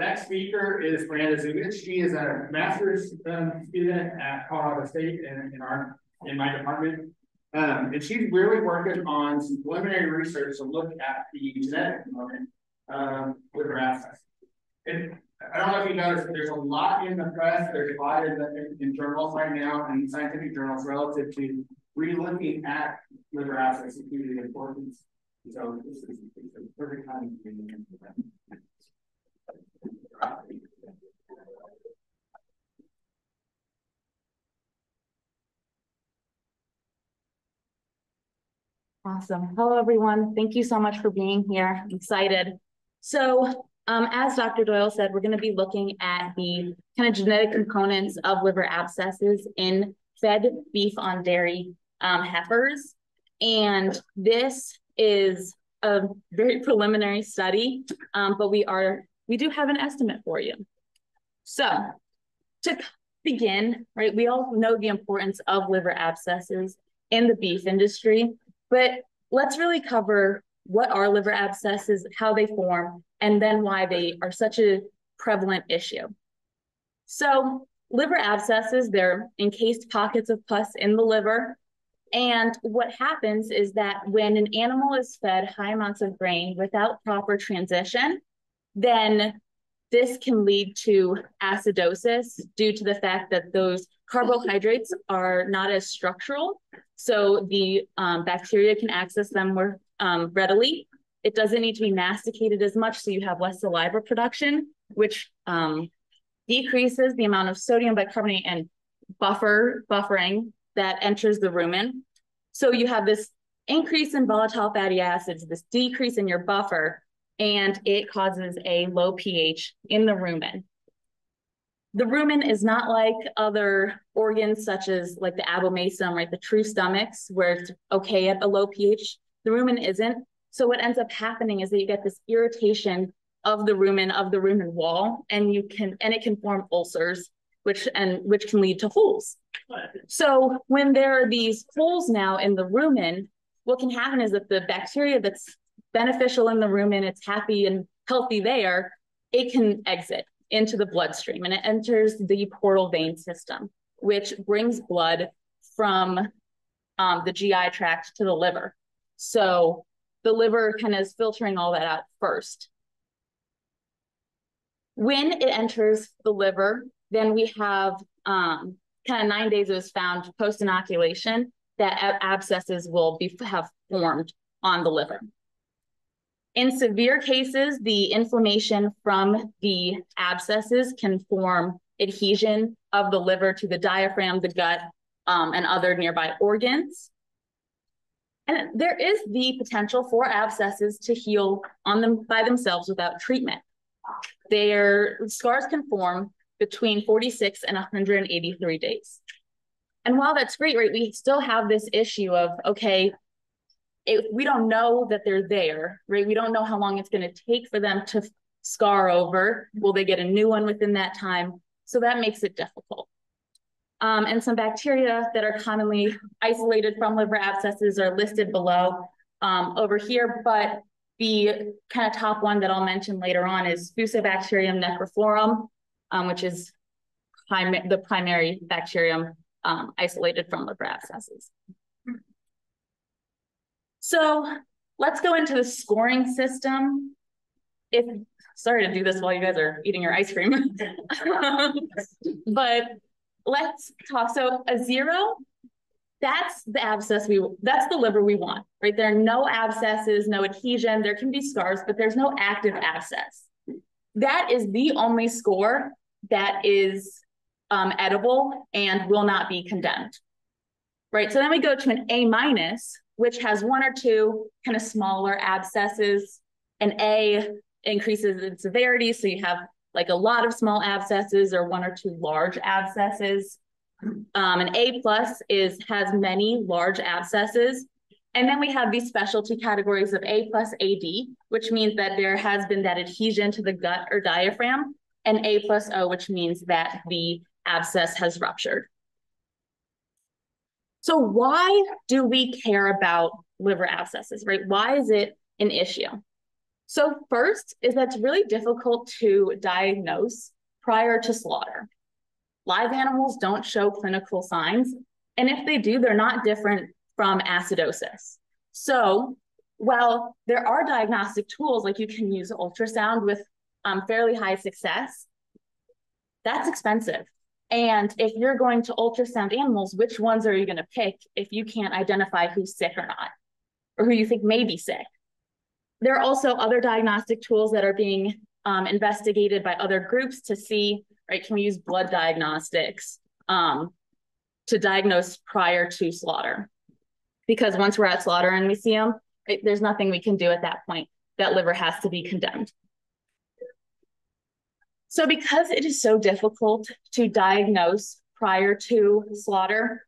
next speaker is Miranda Zuvich. She is a master's student at Colorado State in my department. And she's really working on some preliminary research to look at the genetic component with her abscesses. And I don't know if you noticed, but there's a lot in the press, there's a lot in journals right now, and scientific journals relative to re-looking at liver abscesses due to the importance. So this is a perfect time to get into that. Awesome. Hello, everyone. Thank you so much for being here. I'm excited. So as Dr. Doyle said, we're going to be looking at the kind of genetic components of liver abscesses in fed beef on dairy heifers. And this is a very preliminary study, but we do have an estimate for you. So to begin, right, we all know the importance of liver abscesses in the beef industry, but let's really cover what are liver abscesses, how they form, and then why they are such a prevalent issue. So liver abscesses, they're encased pockets of pus in the liver. And what happens is that when an animal is fed high amounts of grain without proper transition, then this can lead to acidosis due to the fact that those carbohydrates are not as structural. So the bacteria can access them more readily. It doesn't need to be masticated as much, so you have less saliva production, which decreases the amount of sodium bicarbonate and buffering that enters the rumen. So you have this increase in volatile fatty acids, this decrease in your buffer, and it causes a low pH in the rumen. The rumen is not like other organs such as like the abomasum, right, the true stomachs, where it's okay at a low pH. The rumen isn't. So what ends up happening is that you get this irritation of the rumen wall, and it can form ulcers, which can lead to holes. So when there are these holes now in the rumen, what can happen is that the bacteria that's beneficial in the rumen, it's happy and healthy there, it can exit into the bloodstream, and it enters the portal vein system, which brings blood from the GI tract to the liver. So the liver kind of is filtering all that out first. When it enters the liver, then we have kind of 9 days it was found post-inoculation that abscesses will have formed on the liver. In severe cases, the inflammation from the abscesses can form adhesion of the liver to the diaphragm, the gut, and other nearby organs. And there is the potential for abscesses to heal on them by themselves without treatment. Their scars can form between 46 and 183 days. And while that's great, right, we still have this issue of, okay, we don't know that they're there, right? We don't know how long it's going to take for them to scar over. Will they get a new one within that time? So that makes it difficult. And some bacteria that are commonly isolated from liver abscesses are listed below over here, but the kind of top one that I'll mention later on is Fusobacterium necrophorum, which is the primary bacterium isolated from liver abscesses. So let's go into the scoring system. Sorry to do this while you guys are eating your ice cream, but let's talk. So a 0, that's the abscess that's the liver we want, right? There are no abscesses, no adhesion. There can be scars, but there's no active abscess. That is the only score that is edible and will not be condemned, right? So then we go to an A-, which has 1 or 2 kind of smaller abscesses. An A increases in severity, so you have like a lot of small abscesses or 1 or 2 large abscesses. An A+ has many large abscesses. And then we have these specialty categories of A+ AD, which means that there has been that adhesion to the gut or diaphragm, and A+O, which means that the abscess has ruptured. So why do we care about liver abscesses, right? Why is it an issue? So first is that it's really difficult to diagnose prior to slaughter. Live animals don't show clinical signs, and if they do, they're not different from acidosis. So while there are diagnostic tools, like you can use ultrasound with fairly high success, that's expensive. And if you're going to ultrasound animals, which ones are you going to pick if you can't identify who's sick or not, or who you think may be sick? There are also other diagnostic tools that are being investigated by other groups to see, right, can we use blood diagnostics to diagnose prior to slaughter? Because once we're at slaughter and we see them, right, there's nothing we can do at that point. That liver has to be condemned. So because it is so difficult to diagnose prior to slaughter,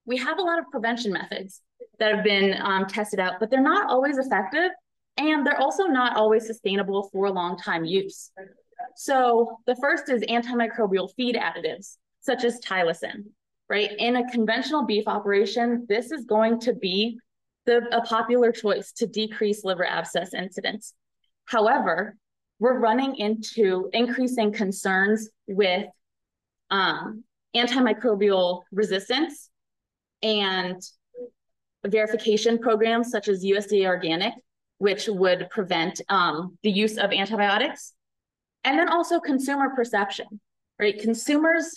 we have a lot of prevention methods that have been tested out, but they're not always effective, and they're also not always sustainable for long-time use. So the first is antimicrobial feed additives, such as tylosin, right? In a conventional beef operation, this is going to be a popular choice to decrease liver abscess incidence. However, we're running into increasing concerns with antimicrobial resistance and verification programs such as USDA Organic, which would prevent the use of antibiotics. And then also consumer perception, right? Consumers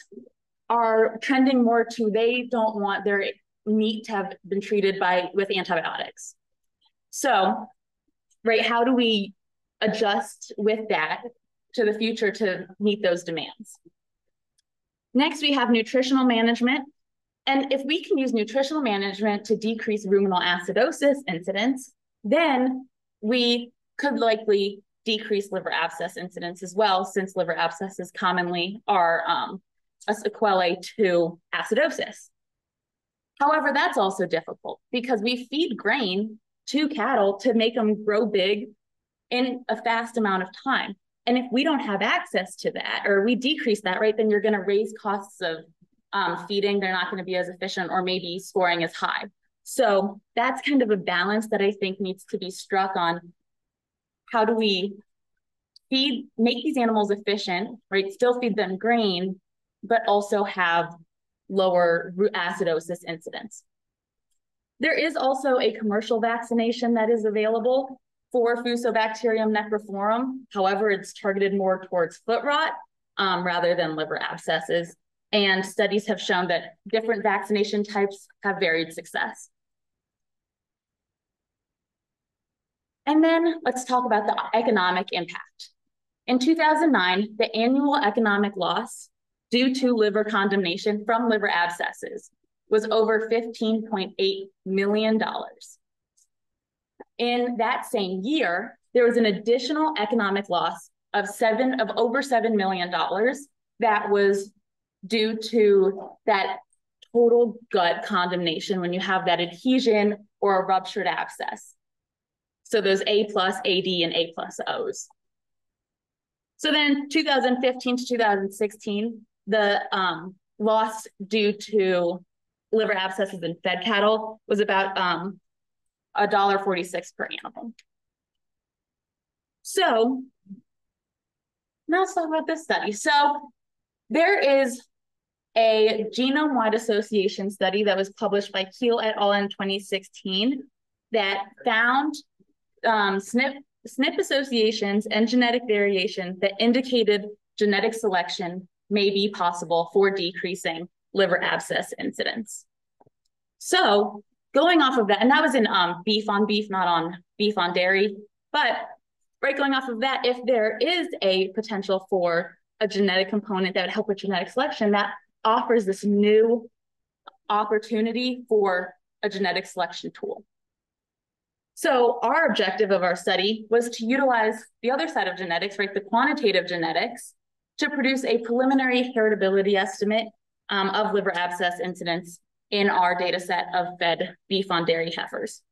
are trending more to, they don't want their meat to have been treated with antibiotics. So, right, how do we adjust with that to the future to meet those demands? Next, we have nutritional management. And if we can use nutritional management to decrease ruminal acidosis incidence, then we could likely decrease liver abscess incidence as well, since liver abscesses commonly are a sequelae to acidosis. However, that's also difficult because we feed grain to cattle to make them grow big in a fast amount of time. And if we don't have access to that, or we decrease that, right, then you're going to raise costs of feeding. They're not going to be as efficient, or maybe scoring as high. So that's kind of a balance that I think needs to be struck on. How do we make these animals efficient, right? Still feed them grain, but also have lower acidosis incidence. There is also a commercial vaccination that is available for Fusobacterium necrophorum. However, it's targeted more towards foot rot rather than liver abscesses. And studies have shown that different vaccination types have varied success. And then let's talk about the economic impact. In 2009, the annual economic loss due to liver condemnation from liver abscesses was over $15.8 million. In that same year, there was an additional economic loss of over $7 million that was due to that total gut condemnation when you have that adhesion or a ruptured abscess. So those A+, AD, and A+ Os. So then 2015 to 2016, the loss due to liver abscesses in fed cattle was about $1.46 per animal. So now let's talk about this study. So there is a genome-wide association study that was published by Keel et al. In 2016 that found SNP associations and genetic variation that indicated genetic selection may be possible for decreasing liver abscess incidence. So going off of that, and that was in beef on beef, not on beef on dairy, but right, going off of that, if there is a potential for a genetic component that would help with genetic selection, that offers this new opportunity for a genetic selection tool. So our objective of our study was to utilize the other side of genetics, right, the quantitative genetics, to produce a preliminary heritability estimate of liver abscess incidence in our data set of fed beef on dairy heifers.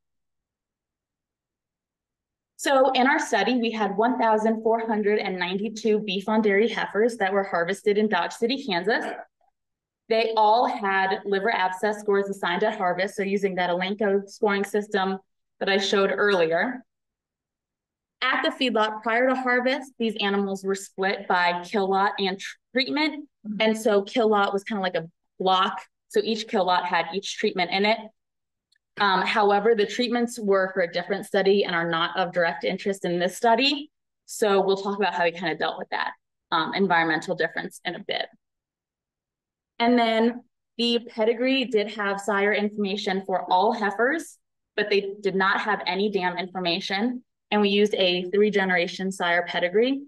So in our study, we had 1,492 beef on dairy heifers that were harvested in Dodge City, Kansas. They all had liver abscess scores assigned at harvest, so using that Elanco scoring system that I showed earlier. At the feedlot prior to harvest, these animals were split by kill lot and treatment. And so kill lot was kind of like a block. So each kill lot had each treatment in it. However, the treatments were for a different study and are not of direct interest in this study. So we'll talk about how we kind of dealt with that environmental difference in a bit. And then the pedigree did have sire information for all heifers, but they did not have any dam information. And we used a 3-generation sire pedigree.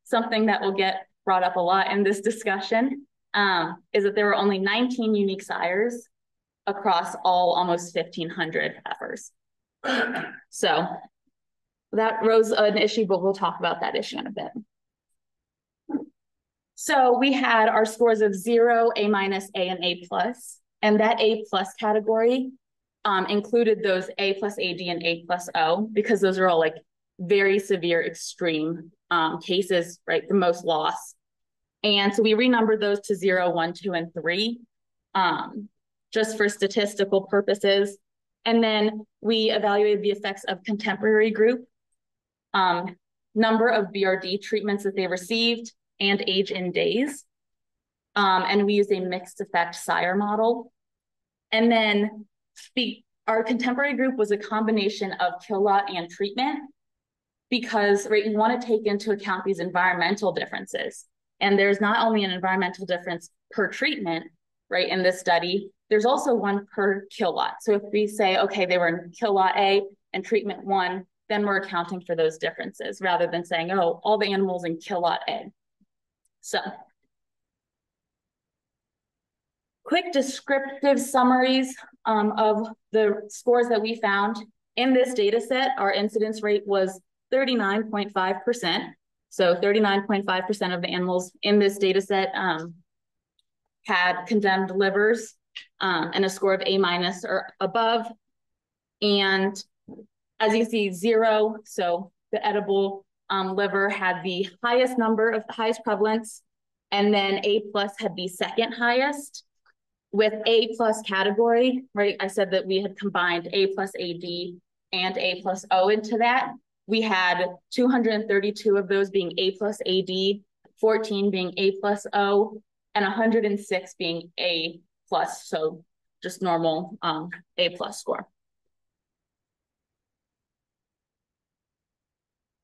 Something that will get brought up a lot in this discussion is that there were only 19 unique sires across all almost 1,500 heifers. So that rose an issue, but we'll talk about that issue in a bit. So we had our scores of 0, A-, A, and A+, and that A+ category included those A+, AD, and A+ O, because those are all like very severe, extreme cases, right? The most loss. And so we renumbered those to 0, 1, 2, and 3, just for statistical purposes. And then we evaluated the effects of contemporary group, number of BRD treatments that they received, and age in days. And we used a mixed effect sire model. And then our contemporary group was a combination of kill lot and treatment, because right, you want to take into account these environmental differences. And there's not only an environmental difference per treatment, right, in this study, there's also one per kill lot. So if we say, okay, they were in kill lot A and treatment 1, then we're accounting for those differences rather than saying, oh, all the animals in kill lot A. So, quick descriptive summaries of the scores that we found. In this data set, our incidence rate was 39.5%. So 39.5% of the animals in this data set had condemned livers and a score of A- or above. And as you see, 0, so the edible liver had the highest prevalence, and then A+ had the second highest. With A+ category, right, I said that we had combined A+ AD and A+ O into that. We had 232 of those being A+ AD, 14 being A+ O, and 106 being A+, so just normal A+ score.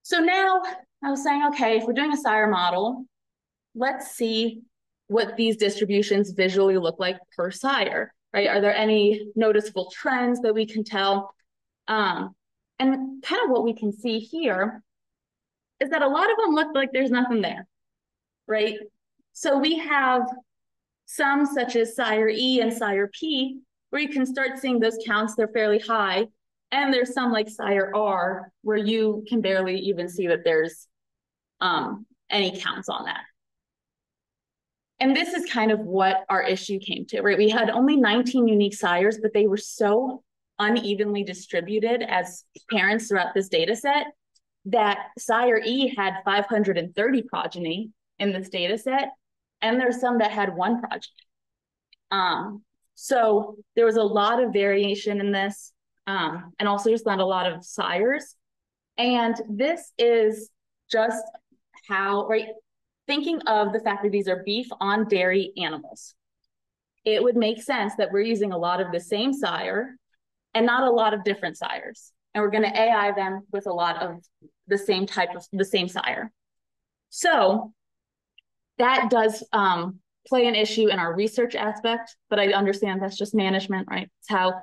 So now I was saying, okay, if we're doing a sire model, let's see what these distributions visually look like per sire, right? Are there any noticeable trends that we can tell? And kind of what we can see here is that a lot of them look like there's nothing there, right? So we have some such as sire E and sire P, where you can start seeing those counts, they're fairly high. And there's some like sire R, where you can barely even see that there's any counts on that. And this is kind of what our issue came to, right? We had only 19 unique sires, but they were so unevenly distributed as parents throughout this data set that sire E had 530 progeny in this data set, and there's some that had 1 progeny. So there was a lot of variation in this, and also just not a lot of sires. And this is just how, right, thinking of the fact that these are beef on dairy animals, it would make sense that we're using a lot of the same sire and not a lot of different sires. And we're going to AI them with a lot of the same sire. So that does play an issue in our research aspect, but I understand that's just management, right? It's how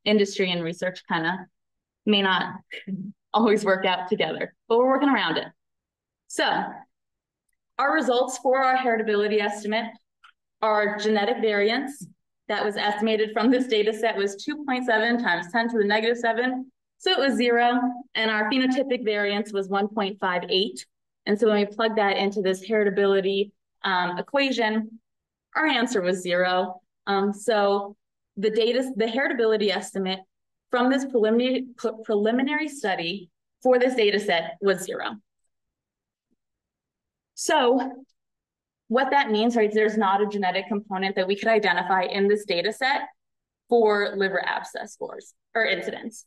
industry and research kind of may not always work out together, but we're working around it. So our results for our heritability estimate are genetic variance that was estimated from this data set was 2.7 times 10 to the negative 7. So it was 0. And our phenotypic variance was 1.58. And so when we plug that into this heritability equation, our answer was 0. So the heritability estimate from this preliminary study for this data set was 0. So what that means, right, there's not a genetic component that we could identify in this data set for liver abscess scores or incidence.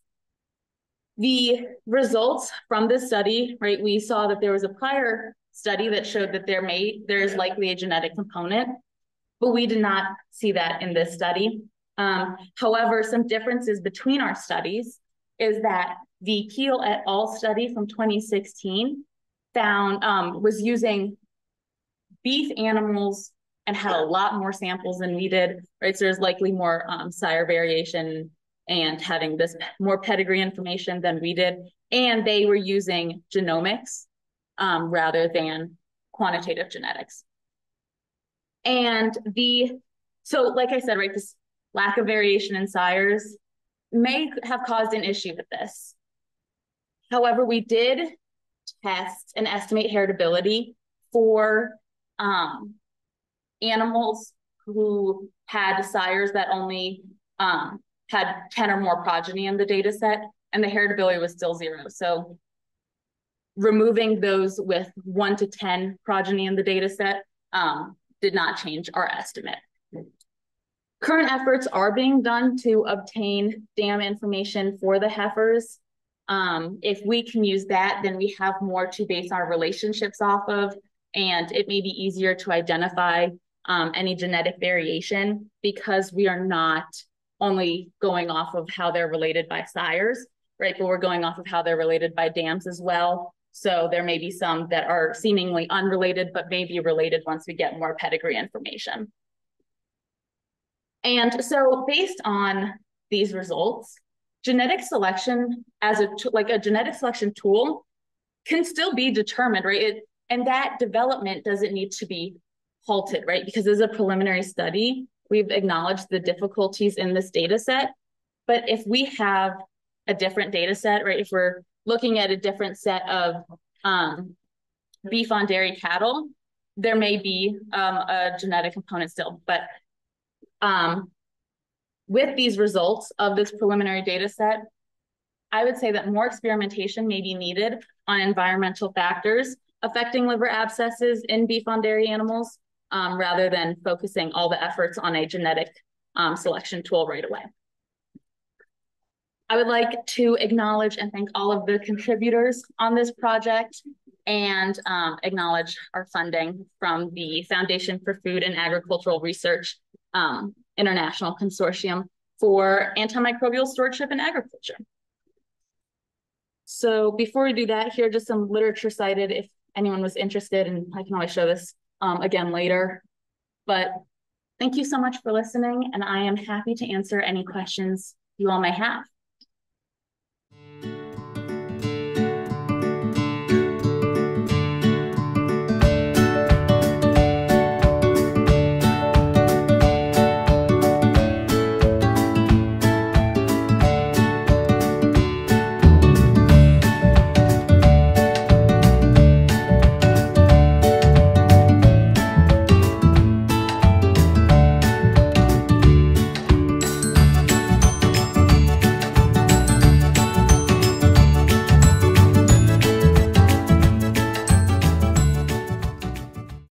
The results from this study, right, we saw that there was a prior study that showed that there is likely a genetic component, but we did not see that in this study. However, some differences between our studies is that the Keel et al. Study from 2016 was using beef animals and had a lot more samples than we did, right? So there's likely more sire variation and having this more pedigree information than we did. And they were using genomics rather than quantitative genetics. And so like I said, right, this lack of variation in sires may have caused an issue with this. However, we did test and estimate heritability for animals who had sires that only had 10 or more progeny in the data set, and the heritability was still 0. So removing those with 1 to 10 progeny in the data set did not change our estimate. Current efforts are being done to obtain dam information for the heifers. If we can use that, then we have more to base our relationships off of, and it may be easier to identify any genetic variation because we are not only going off of how they're related by sires, right? But we're going off of how they're related by dams as well. So there may be some that are seemingly unrelated, but may be related once we get more pedigree information. And so based on these results, genetic selection as a genetic selection tool can still be determined, right? And that development doesn't need to be halted, right? Because as a preliminary study, we've acknowledged the difficulties in this data set. But if we have a different data set, right? If we're looking at a different set of beef on dairy cattle, there may be a genetic component still. But with these results of this preliminary data set, I would say that more experimentation may be needed on environmental factors affecting liver abscesses in beef on dairy animals, rather than focusing all the efforts on a genetic selection tool right away. I would like to acknowledge and thank all of the contributors on this project and acknowledge our funding from the Foundation for Food and Agricultural Research International Consortium for Antimicrobial Stewardship in Agriculture. So before we do that, here are just some literature cited if anyone was interested, and I can always show this again later. But thank you so much for listening, and I am happy to answer any questions you all may have.